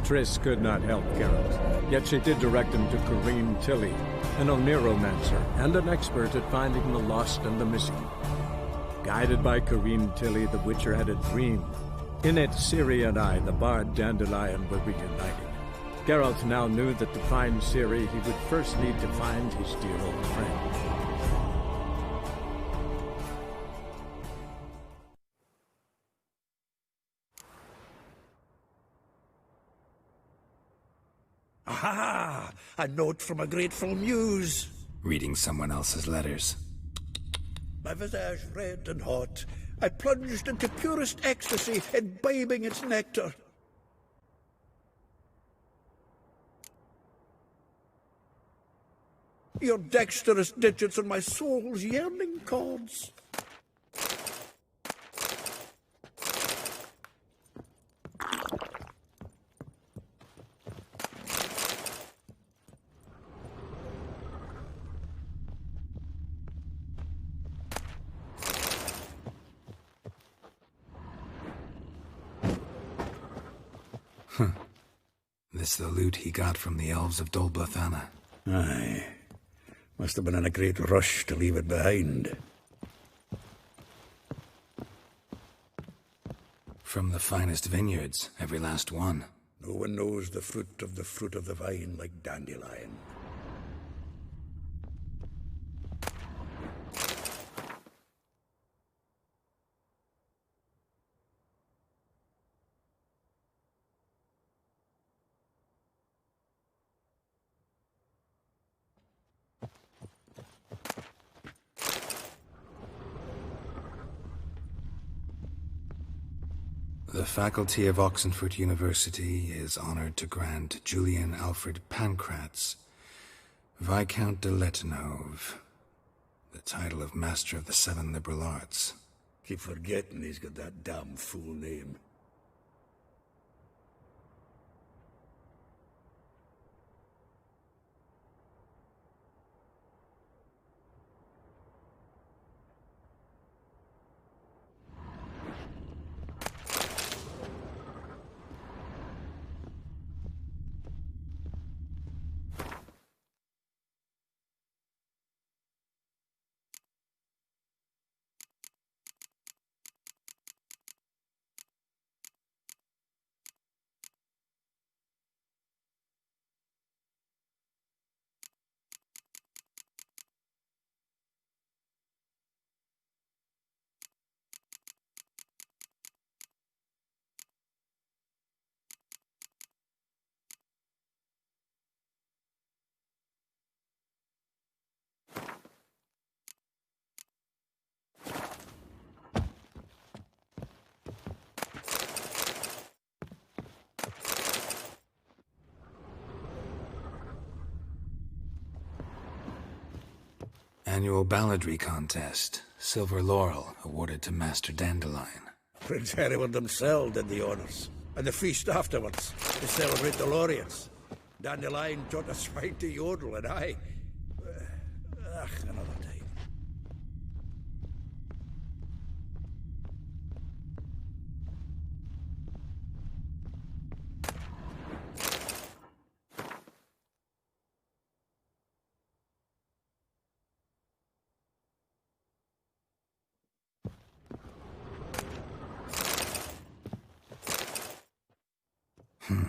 Triss could not help Geralt, yet she did direct him to Corrine Tilly, an Oneiromancer and an expert at finding the lost and the missing. Guided by Corrine Tilly, the Witcher had a dream. In it, Ciri and I, the bard Dandelion, were reunited. Geralt now knew that to find Ciri, he would first need to find his dear old friend. Aha! A note from a grateful muse. Reading someone else's letters. My visage red and hot, I plunged into purest ecstasy, imbibing its nectar. Your dexterous digits on my soul's yearning chords. This the loot he got from the elves of Dol Blathanna. Aye. Must have been in a great rush to leave it behind. From the finest vineyards, every last one. No one knows the fruit of the vine like Dandelion. The faculty of Oxenford University is honored to grant Julian Alfred Pancratz, Viscount de Letenhove, the title of Master of the Seven Liberal Arts. Keep forgetting he's got that damn fool name. Annual balladry contest. Silver Laurel awarded to Master Dandelion. Prince Hereward himself did the honors. And the feast afterwards, to celebrate the laureates. Dandelion taught us right to yodel, and I... another time. Hmm.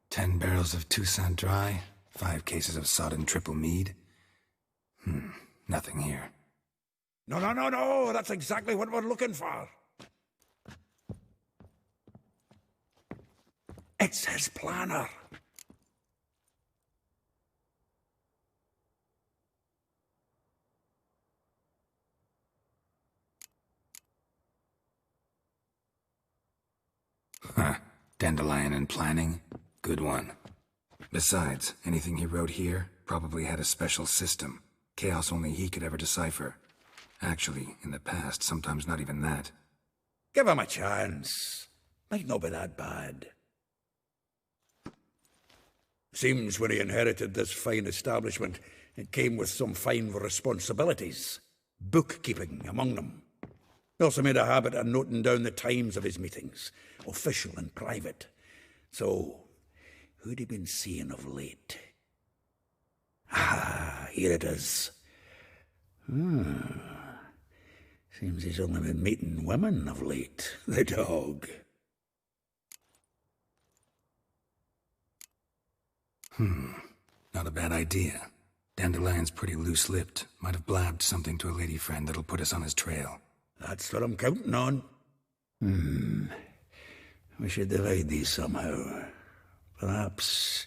10 barrels of Toussaint Dry, 5 cases of sodden triple mead. Nothing here. No, that's exactly what we're looking for. It's his planner. Huh. Dandelion and planning? Good one. Besides, anything he wrote here probably had a special system. Chaos only he could ever decipher. Actually, in the past, sometimes not even that. Give him a chance. Might not be that bad. Seems when he inherited this fine establishment, it came with some fine responsibilities. Bookkeeping among them. He also made a habit of noting down the times of his meetings, official and private. So, who'd he been seeing of late? Ah, here it is. Seems he's only been meeting women of late, the dog. Not a bad idea. Dandelion's pretty loose-lipped. Might have blabbed something to a lady friend that'll put us on his trail. That's what I'm counting on. We should divide these somehow. Perhaps...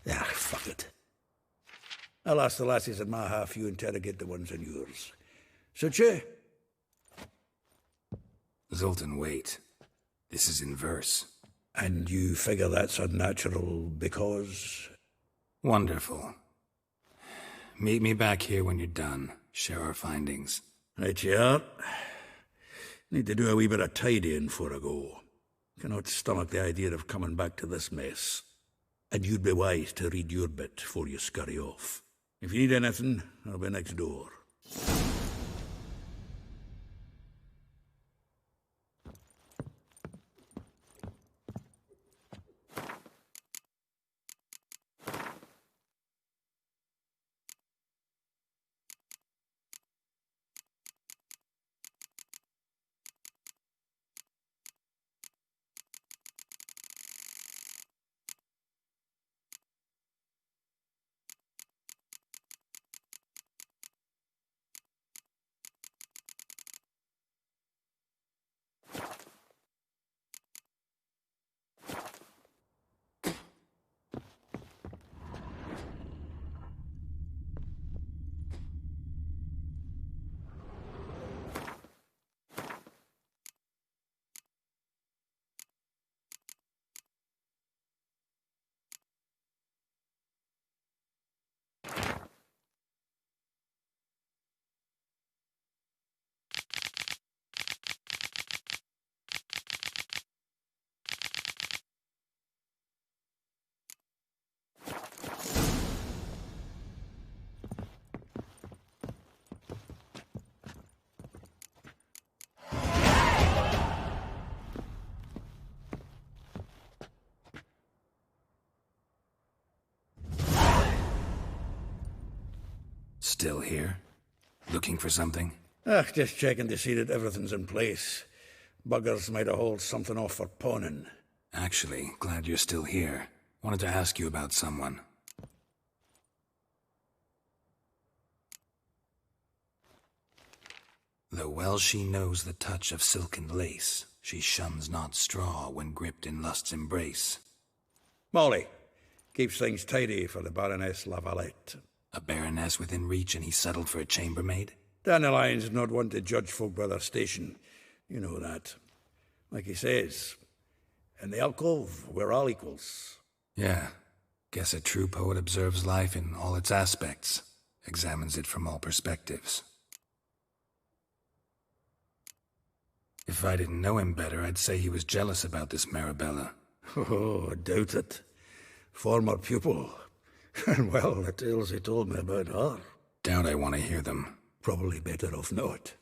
fuck it. I'll ask the lassies in my half, you interrogate the ones in yours. Suit you? Zoltan, wait. This is in verse. And you figure that's unnatural because... Wonderful. Meet me back here when you're done. Share our findings. Right you are. Need to do a wee bit of tidying before I go. Cannot stomach the idea of coming back to this mess. And you'd be wise to read your bit before you scurry off. If you need anything, I'll be next door. Still here? Looking for something? Just checking to see that everything's in place. Buggers might have hauled something off for pawning. Actually, glad you're still here. Wanted to ask you about someone. Though well she knows the touch of silken lace, she shuns not straw when gripped in lust's embrace. Molly. Keeps things tidy for the Baroness Lavalette. A baroness within reach and he settled for a chambermaid? Dandelion's not one to judge folk by their station. You know that. Like he says, in the alcove, we're all equals. Yeah. Guess a true poet observes life in all its aspects, examines it from all perspectives. If I didn't know him better, I'd say he was jealous about this Marabella. Oh, I doubt it. Former pupil. And well, the tales he told me about her. Doubt I want to hear them. Probably better off not.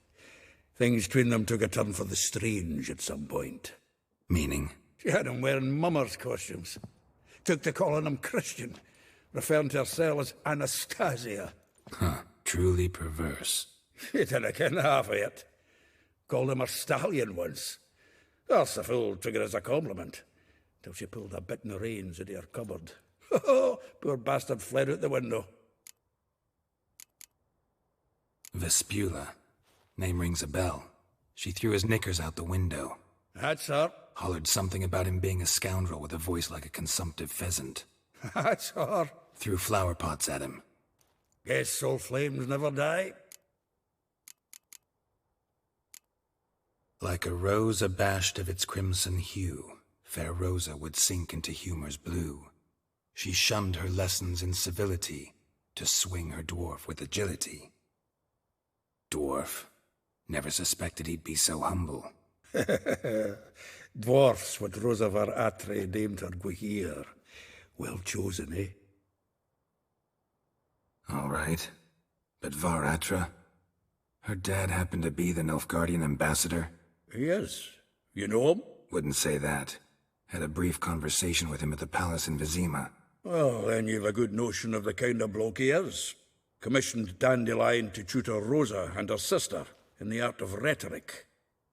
Things between them took a turn for the strange at some point. Meaning? She had him wearing mummers' costumes. Took to calling him Christian, referring to herself as Anastasia. Huh, truly perverse. She didn't ken half of it. Called him a stallion once. That's the fool took it as a compliment, till she pulled a bit in the reins into her cupboard. Oh, poor bastard fled out the window. Vespula. Name rings a bell. She threw his knickers out the window. That's her. Hollered something about him being a scoundrel with a voice like a consumptive pheasant. That's her. Threw flower pots at him. Guess soul flames never die. Like a rose abashed of its crimson hue, fair Rosa would sink into humor's blue. She shunned her lessons in civility, to swing her dwarf with agility. Dwarf. Never suspected he'd be so humble. Dwarfs what Rosa var Atre named her Guihir. Well chosen, eh? All right. But Var Atra? Her dad happened to be the Nilfgaardian ambassador? He is. You know him? Wouldn't say that. Had a brief conversation with him at the palace in Vizima. Well, then you've a good notion of the kind of bloke he is. Commissioned Dandelion to tutor Rosa and her sister in the art of rhetoric.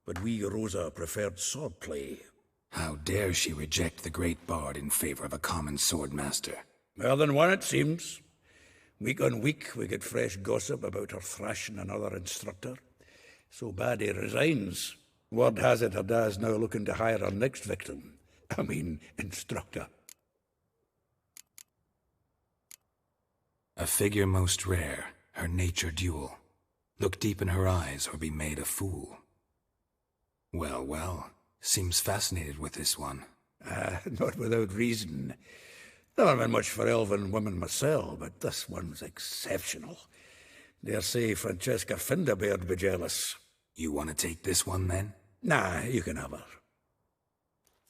But we Rosa preferred swordplay. How dare she reject the great bard in favor of a common swordmaster? More than one, it seems. Week on week, we get fresh gossip about her thrashing another instructor. So bad he resigns. Word has it her dad's now looking to hire her next victim. I mean, instructor. A figure most rare, her nature dual. Look deep in her eyes or be made a fool. Well, well, seems fascinated with this one. Not without reason. Never been much for elven women myself, but this one's exceptional. Dare say Francesca Findabaird be jealous. You want to take this one, then? Nah, you can have her.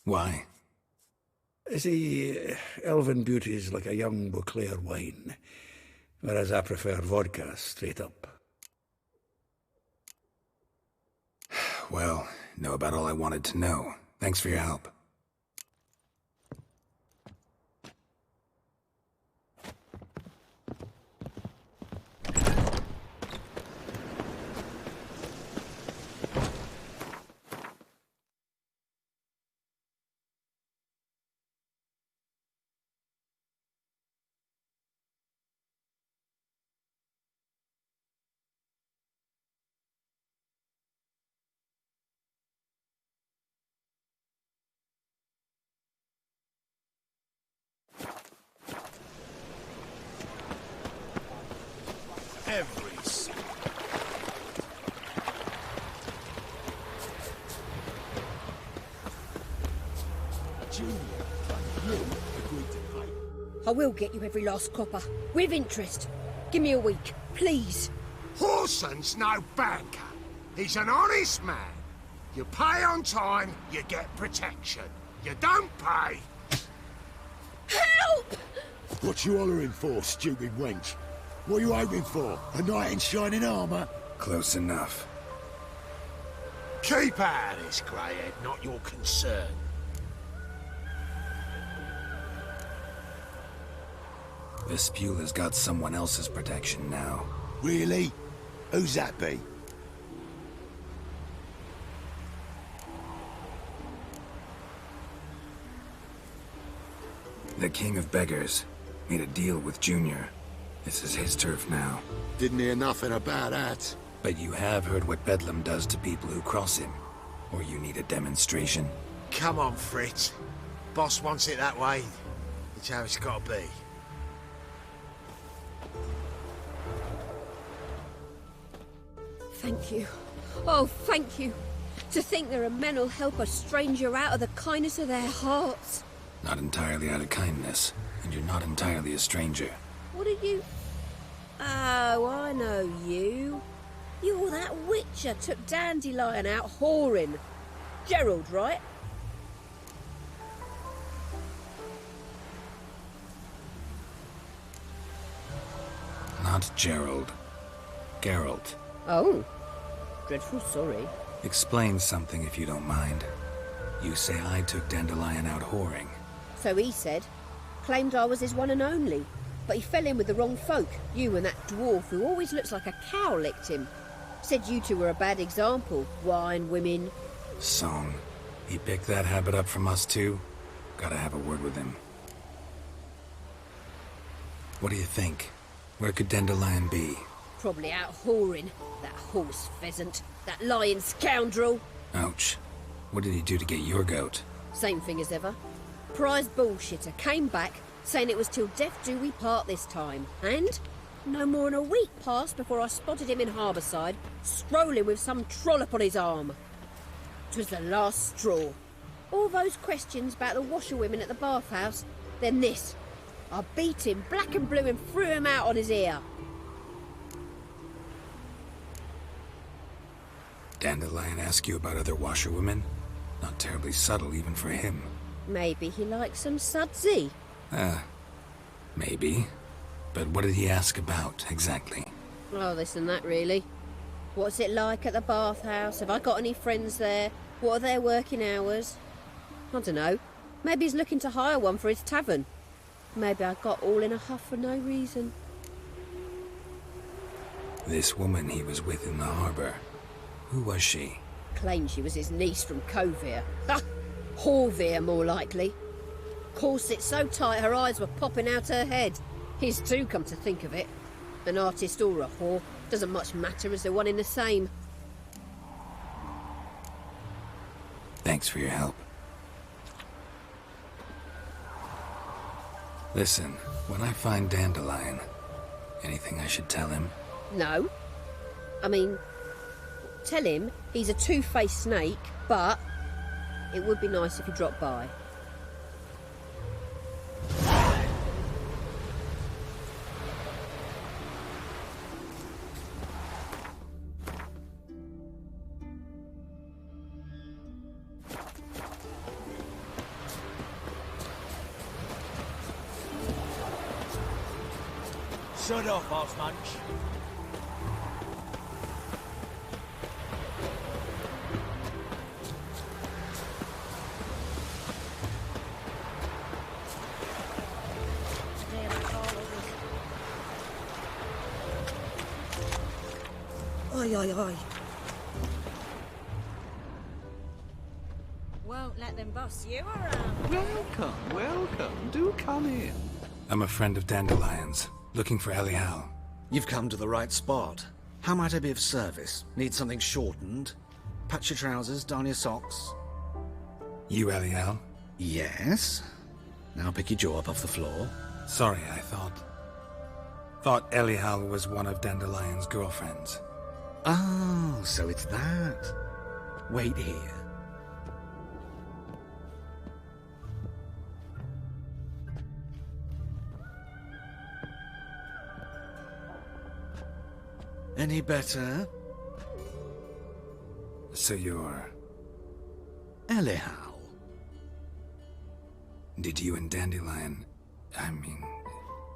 Why? See, elven beauty's like a young Beauclair wine, whereas I prefer vodka straight up. Well, know about all I wanted to know. Thanks for your help. I will get you every last copper, with interest. Give me a week, please. Horson's no banker. He's an honest man. You pay on time, you get protection. You don't pay... Help! What you hollering for, stupid wench? What are you hoping for? A knight in shining armour? Close enough. Keep out of this, Greyhead, not your concern. Vespula's got someone else's protection now. Really? Who's that be? The King of Beggars made a deal with Junior. This is his turf now. Didn't hear nothing about that. But you have heard what Bedlam does to people who cross him. Or you need a demonstration? Come on, Fritz. Boss wants it that way. It's how it's got to be. Thank you. Oh, thank you. To think there are men who'll help a stranger out of the kindness of their hearts. Not entirely out of kindness, and you're not entirely a stranger. What are you... Oh, I know you. You're that witcher took Dandelion out whoring. Gerald, right? Not Gerald. Geralt. Oh. Dreadful sorry. Explain something if you don't mind. You say I took Dandelion out whoring. So he said. Claimed I was his one and only. But he fell in with the wrong folk. You and that dwarf who always looks like a cow licked him. Said you two were a bad example. Wine, women. Song. He picked that habit up from us too? Gotta have a word with him. What do you think? Where could Dandelion be? Probably out whoring. That horse pheasant. That lying scoundrel. Ouch. What did he do to get your goat? Same thing as ever. Prize bullshitter came back, saying it was till death do we part this time. And no more than a week passed before I spotted him in Harbourside, strolling with some trollop on his arm. 'Twas the last straw. All those questions about the washerwomen at the bathhouse, then this. I beat him black and blue and threw him out on his ear. Dandelion ask you about other washerwomen? Not terribly subtle even for him. Maybe he likes some sudsy. Maybe. But what did he ask about, exactly? Oh, this and that, really. What's it like at the bathhouse? Have I got any friends there? What are their working hours? I don't know. Maybe he's looking to hire one for his tavern. Maybe I got all in a huff for no reason. This woman he was with in the harbor, who was she? Claimed she was his niece from Kovir. Ha! Horvir, more likely. Corset so tight her eyes were popping out her head. His too, come to think of it. An artist or a whore, doesn't much matter as they're one in the same. Thanks for your help. Listen, when I find Dandelion, anything I should tell him? No. I mean, tell him he's a two-faced snake, but it would be nice if he dropped by. Shut off, House Munch. Oi, oi, oi. Won't let them boss you around. Welcome, welcome. Do come in. I'm a friend of Dandelion's, looking for Elial. You've come to the right spot. How might I be of service? Need something shortened? Patch your trousers, darn your socks. You Elial? Yes. Now pick your jaw up off the floor. Sorry, I thought Elial was one of Dandelion's girlfriends. Oh, so it's that. Wait here. Any better? So you're... Elial. Did you and Dandelion...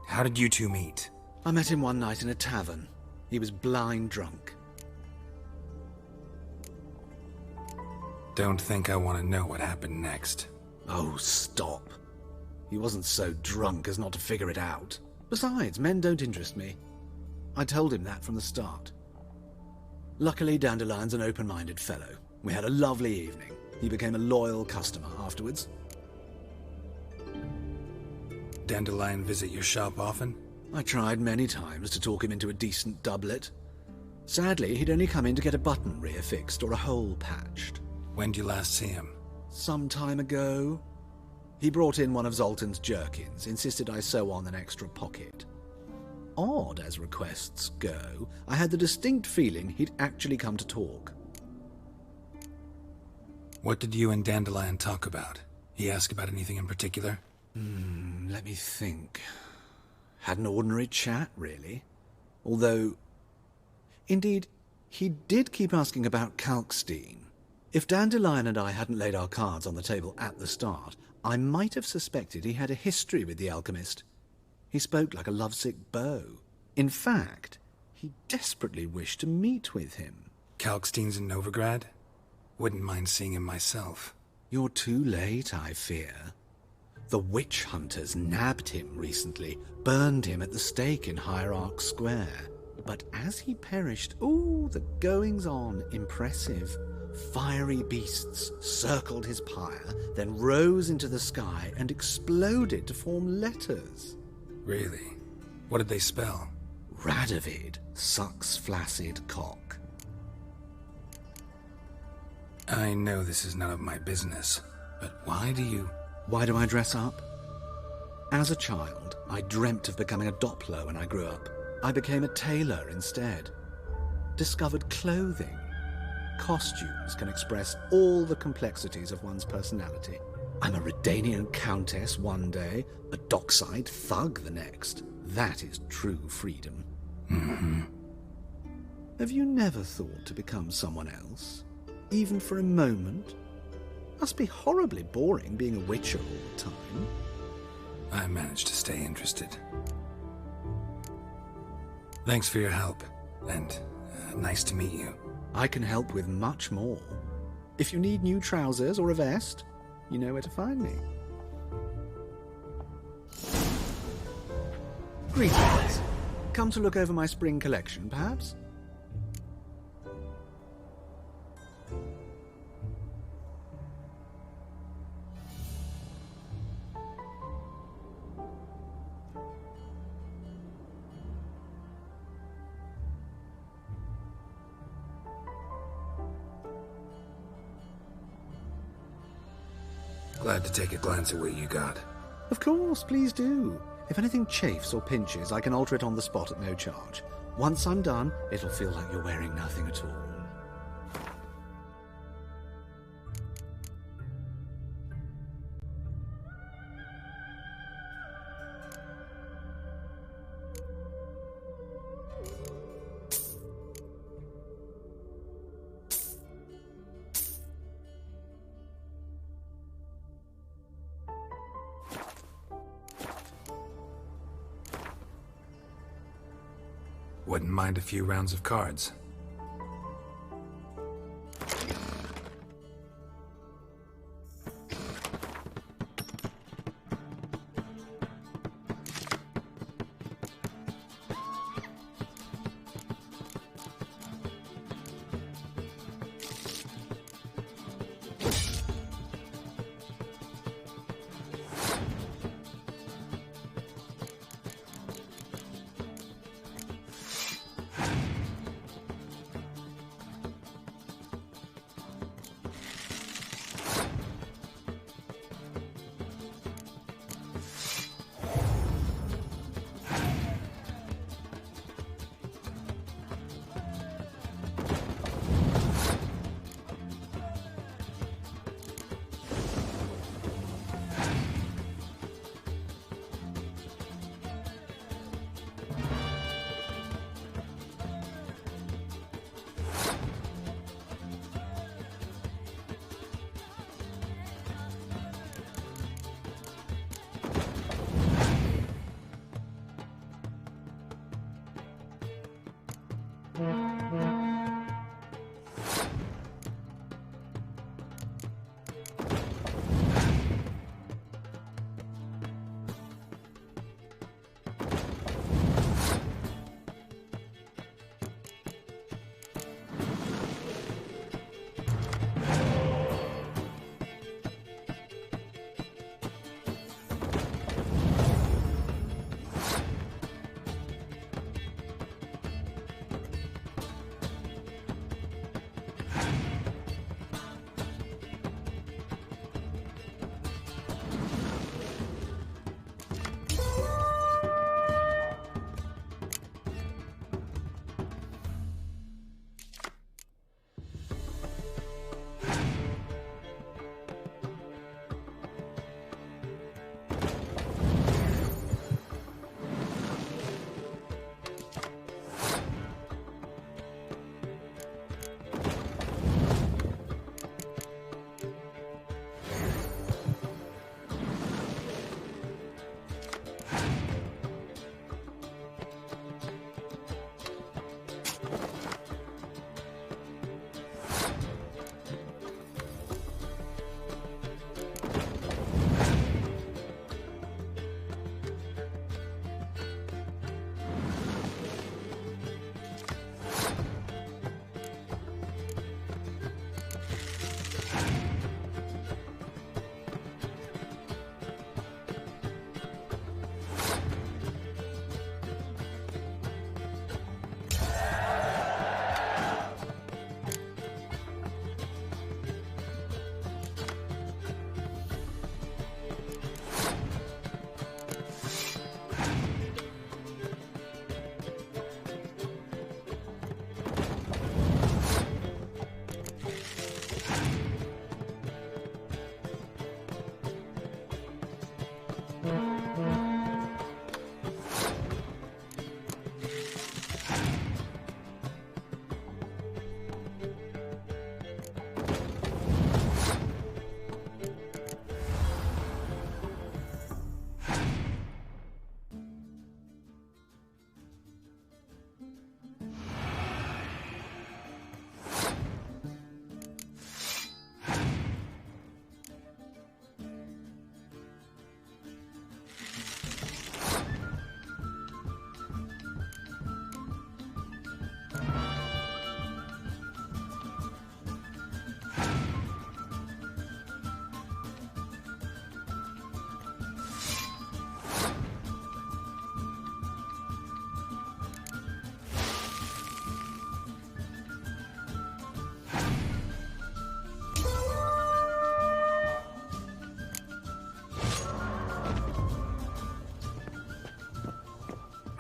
how did you two meet? I met him one night in a tavern. He was blind drunk. Don't think I want to know what happened next. Oh, stop. He wasn't so drunk as not to figure it out. Besides, men don't interest me. I told him that from the start. Luckily, Dandelion's an open-minded fellow. We had a lovely evening. He became a loyal customer afterwards. Dandelion visit your shop often? I tried many times to talk him into a decent doublet. Sadly, he'd only come in to get a button rear fixed or a hole patched. When did you last see him? Some time ago. He brought in one of Zoltan's jerkins, insisted I sew on an extra pocket. Odd as requests go, I had the distinct feeling he'd actually come to talk. What did you and Dandelion talk about? He asked about anything in particular? Let me think. Had an ordinary chat, really. Although... Indeed, he did keep asking about Kalkstein. If Dandelion and I hadn't laid our cards on the table at the start, I might have suspected he had a history with the alchemist. He spoke like a lovesick beau. In fact, he desperately wished to meet with him. Kalkstein's in Novigrad? Wouldn't mind seeing him myself. You're too late, I fear. The witch hunters nabbed him recently, burned him at the stake in Hierarch Square. But as he perished, the goings-on impressive. Fiery beasts circled his pyre, then rose into the sky and exploded to form letters. Really? What did they spell? Radovid sucks flaccid cock. I know this is none of my business, but why do I dress up? As a child, I dreamt of becoming a Doppler when I grew up. I became a tailor instead. Discovered clothing. Costumes can express all the complexities of one's personality. I'm a Redanian countess one day, a dockside thug the next. That is true freedom. Mm-hmm. Have you never thought to become someone else? Even for a moment? Must be horribly boring being a witcher all the time. I managed to stay interested. Thanks for your help, and nice to meet you. I can help with much more. If you need new trousers or a vest, you know where to find me. Greetings. Come to look over my spring collection, perhaps? Glad to take a glance at what you got. Of course, please do. If anything chafes or pinches, I can alter it on the spot at no charge. Once I'm done, it'll feel like you're wearing nothing at all. Wouldn't mind a few rounds of cards.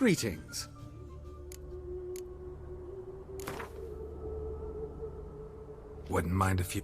Greetings. Wouldn't mind if you...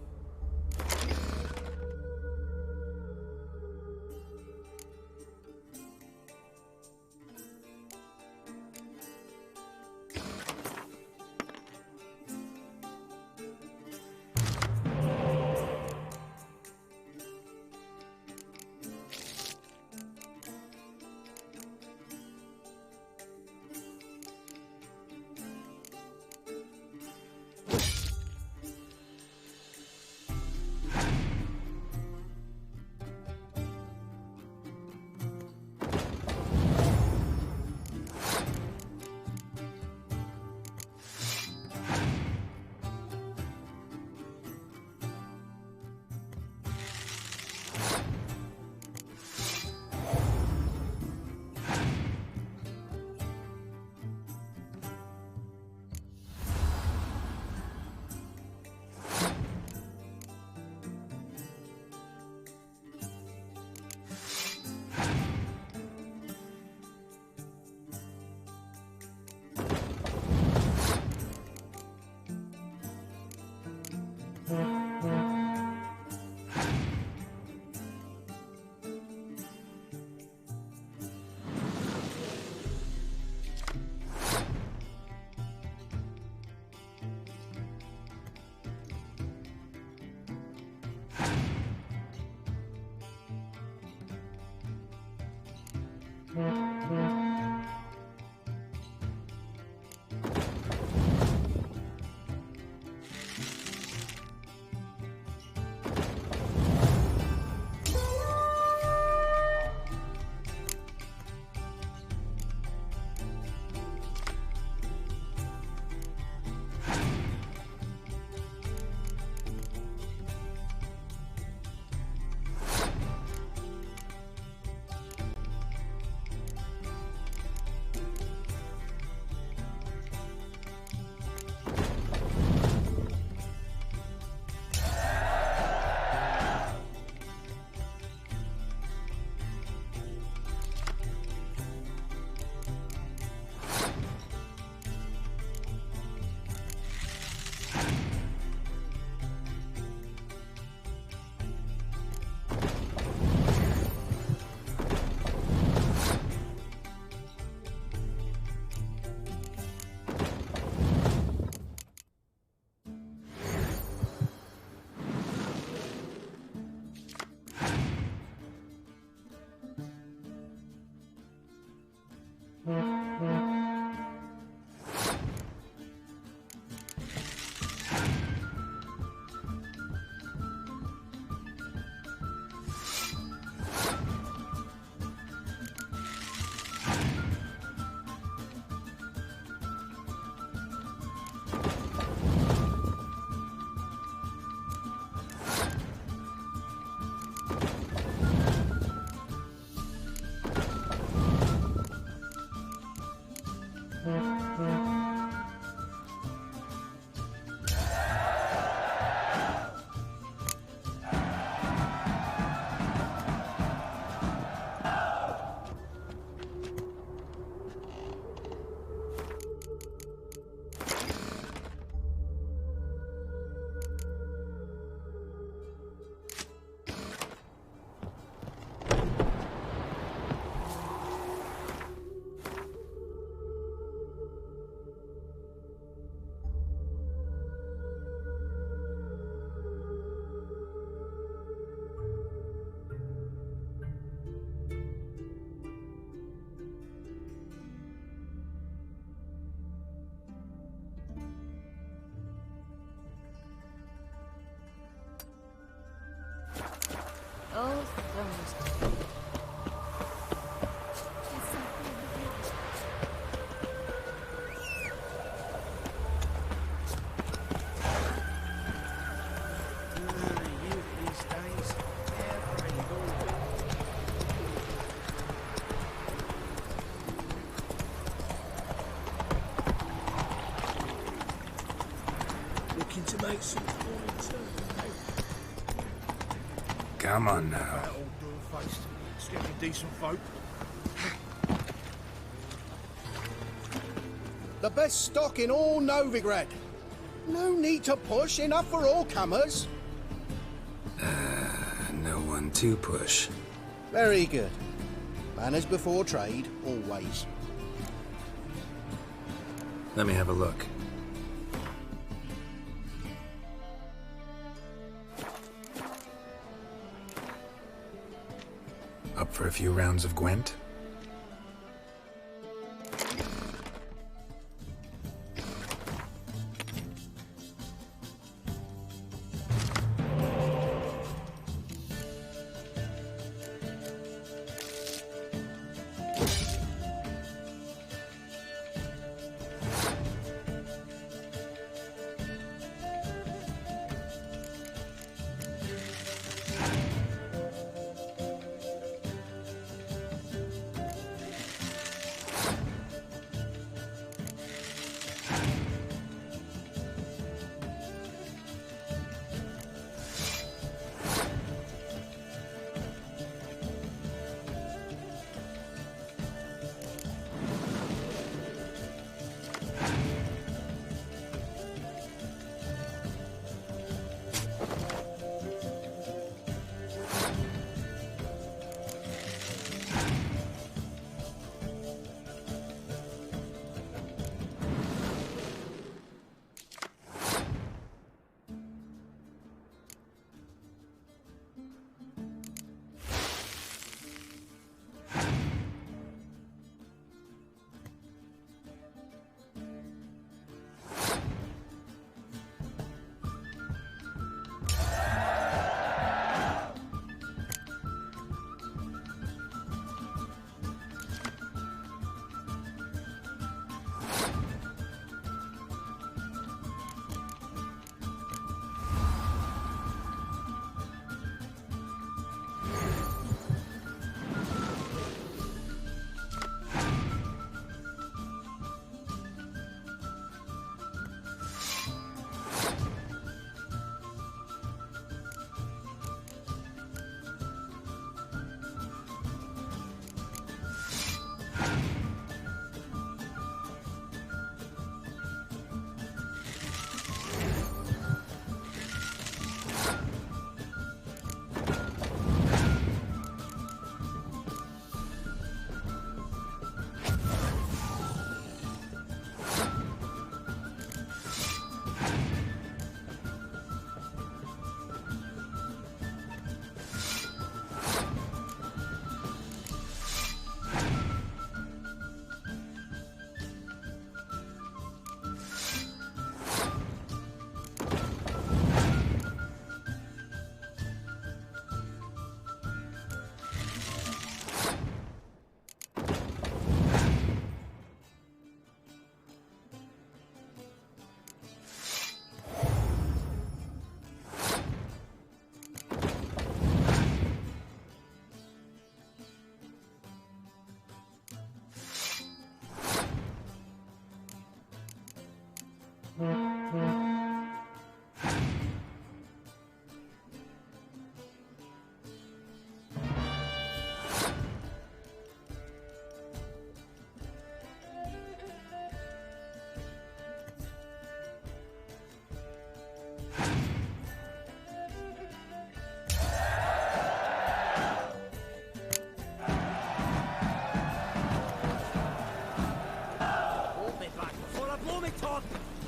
Oh, thumbs. Looking to make some coins. Come on now. Decent folk. The best stock in all Novigrad. No need to push, enough for all comers. No one to push. Very good. Manners before trade, always. Let me have a look. Up for a few rounds of Gwent?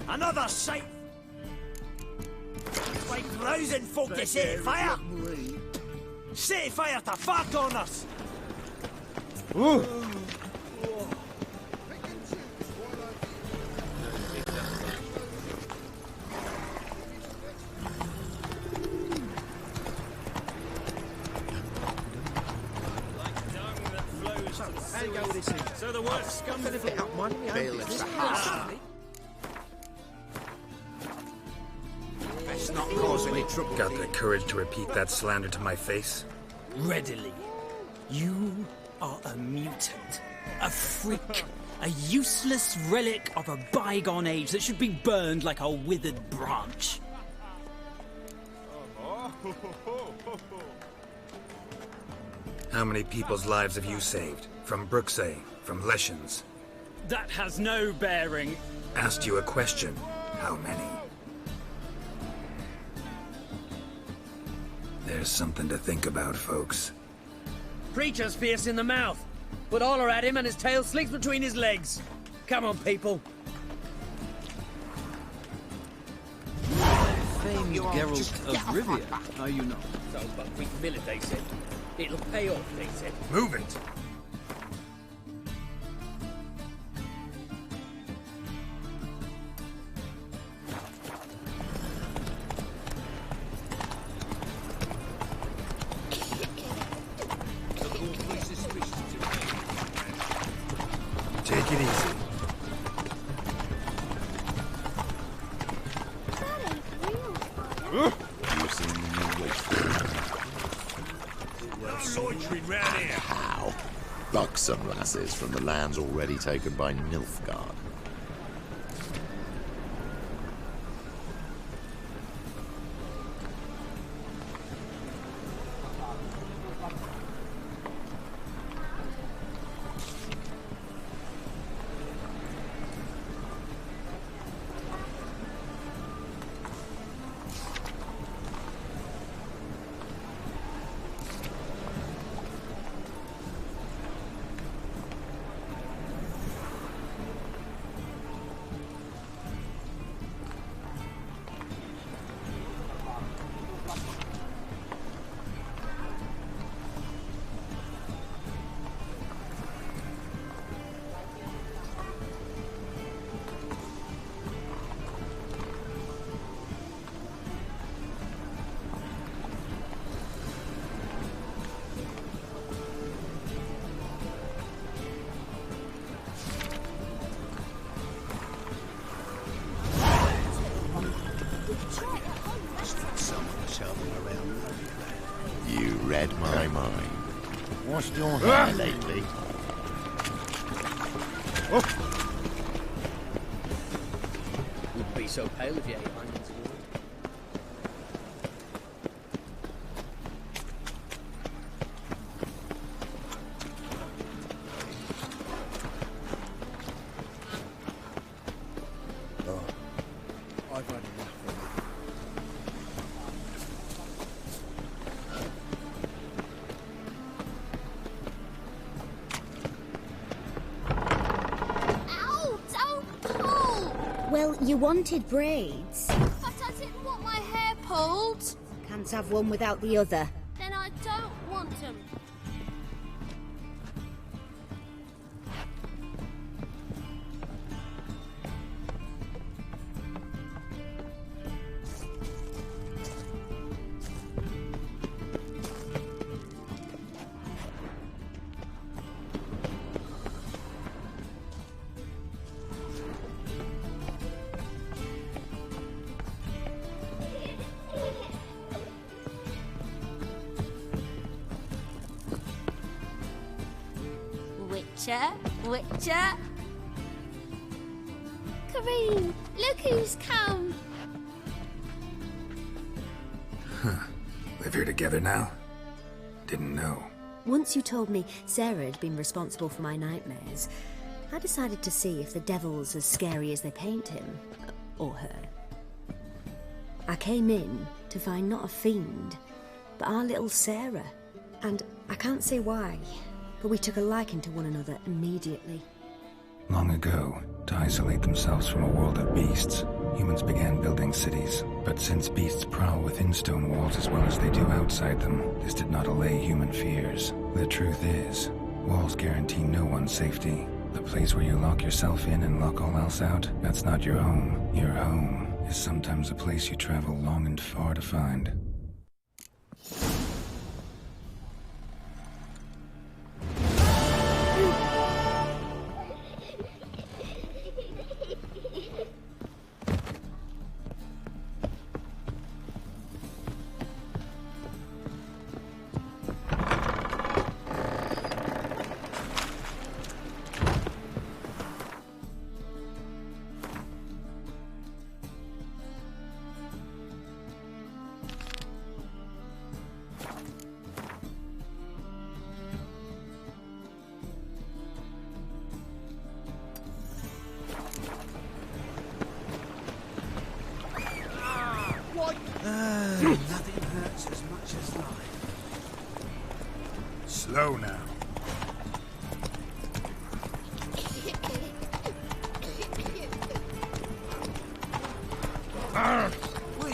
Another sight! It's like rousing folk to set fire! Set fire to far corners! Ooh. So the worst comes to the up one. Best not cause any trouble. Got the courage to repeat that slander to my face? Readily. You are a mutant, a freak, a useless relic of a bygone age that should be burned like a withered branch. How many people's lives have you saved? From Bruxay, from Leshens? That has no bearing. Asked you a question. How many? There's something to think about, folks. Preacher's fierce in the mouth, but holler at him and his tail slinks between his legs. Come on, people. Famed Geralt of Rivia, are you not? So, but we mill it, they said. It'll pay off, they said. Move it! Take it easy. You seen the new loitering round here. How? Buxom lasses from the lands already taken by Nilfgaard. You read my mind. What's your hair lately? Wouldn't be so pale if you ate onions. I've had enough of it. Ow! Don't pull! Well, you wanted braids. But I didn't want my hair pulled. Can't have one without the other. Then I don't want them. Witcher? Kareem, look who's come! Huh. Live here together now? Didn't know. Once you told me Sarah had been responsible for my nightmares, I decided to see if the devil's as scary as they paint him. Or her. I came in to find not a fiend, but our little Sarah. And I can't say why, but we took a liking to one another immediately. Long ago, to isolate themselves from a world of beasts, humans began building cities. But since beasts prowl within stone walls as well as they do outside them, this did not allay human fears. The truth is, walls guarantee no one's safety. The place where you lock yourself in and lock all else out, that's not your home. Your home is sometimes a place you travel long and far to find.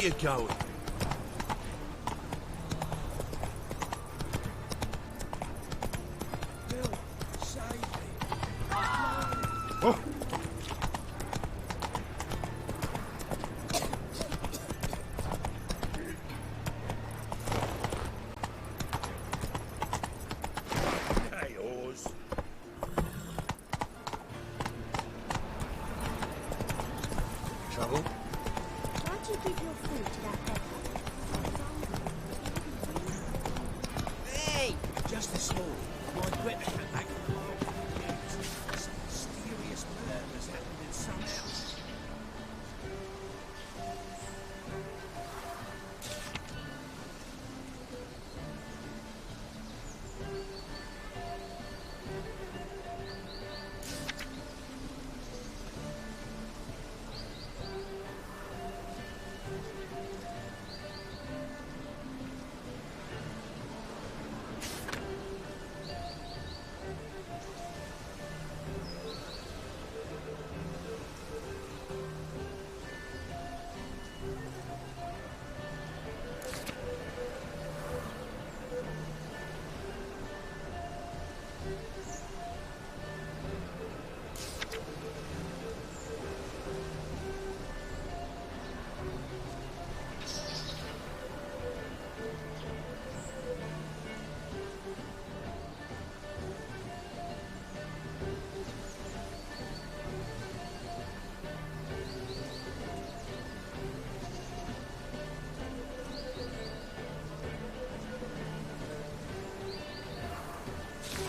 you going? Oh. Hey, Oz. Trouble? Why'd you give your food to that beggar? Hey! Just a small. My better get back to the world. Some mysterious murders happened in some house.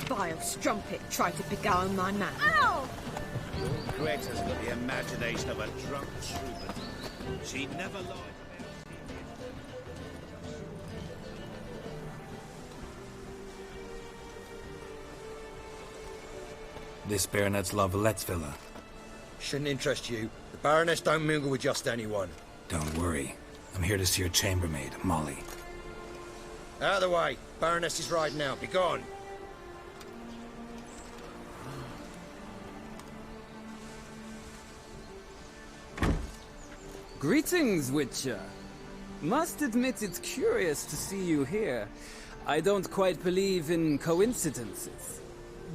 Vile strumpet tried to beguile my man. Ow! Greta's got the imagination of a drunk troubadour. She never lied. This Baronet's La Vallette's villa. Shouldn't interest you. The Baroness don't mingle with just anyone. Don't worry. I'm here to see your chambermaid, Molly. Out of the way. Baroness is riding out. Be gone. Greetings, Witcher. Must admit it's curious to see you here. I don't quite believe in coincidences.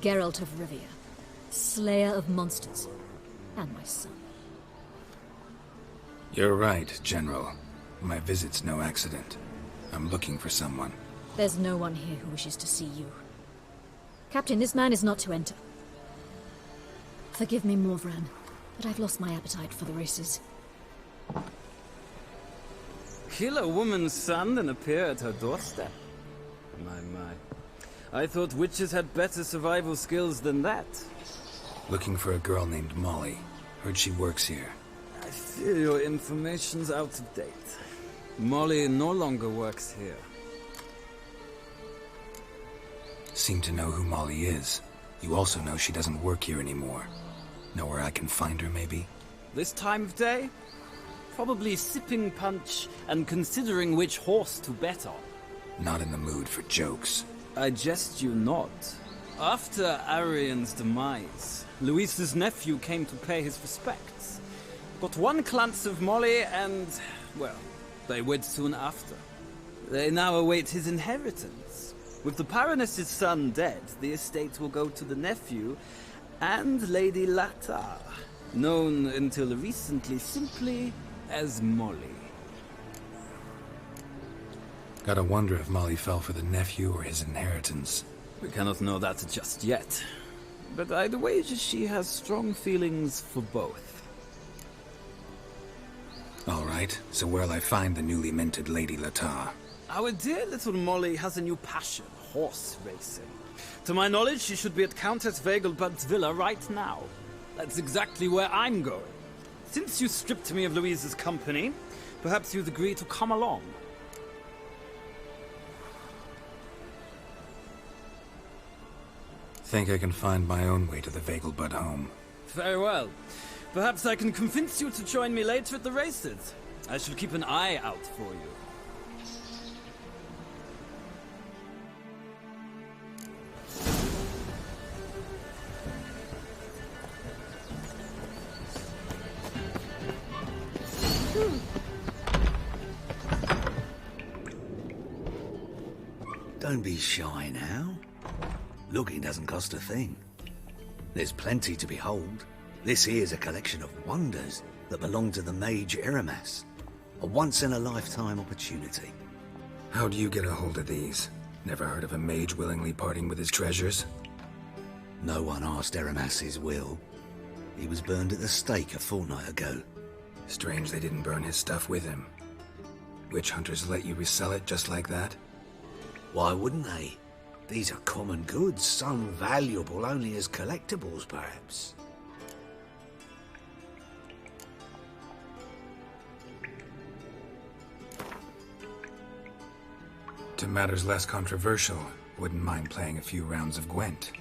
Geralt of Rivia, slayer of monsters, and my son. You're right, General. My visit's no accident. I'm looking for someone. There's no one here who wishes to see you. Captain, this man is not to enter. Forgive me, Morvran, but I've lost my appetite for the races. Kill a woman's son and appear at her doorstep? My. I thought witches had better survival skills than that. Looking for a girl named Molly. Heard she works here. I fear your information's out of date. Molly no longer works here. Seem to know who Molly is. You also know she doesn't work here anymore. Know where I can find her, maybe? This time of day? Probably sipping punch and considering which horse to bet on. Not in the mood for jokes. I jest you not. After Arian's demise, Luis's nephew came to pay his respects. Got one glance of Molly and, well, they wed soon after. They now await his inheritance. With the Baroness's son dead, the estate will go to the nephew and Lady Latar, known until recently simply as Molly. Gotta wonder if Molly fell for the nephew or his inheritance. We cannot know that just yet. But I'd wager she has strong feelings for both. All right, so where'll I find the newly minted Lady Latar? Our dear little Molly has a new passion, horse racing. To my knowledge, she should be at Countess Vegelbud's villa right now. That's exactly where I'm going. Since you stripped me of Louise's company, perhaps you'd agree to come along. Think I can find my own way to the Vegelbud home. Very well. Perhaps I can convince you to join me later at the races. I shall keep an eye out for you. Don't be shy now. Looking doesn't cost a thing. There's plenty to behold. This here's a collection of wonders that belong to the mage Eramas. A once-in-a-lifetime opportunity. How do you get a hold of these? Never heard of a mage willingly parting with his treasures? No one asked Eramas his will. He was burned at the stake a fortnight ago. Strange they didn't burn his stuff with him. Witch hunters let you resell it just like that? Why wouldn't they? These are common goods, some valuable only as collectibles, perhaps. To matters less controversial, wouldn't mind playing a few rounds of Gwent.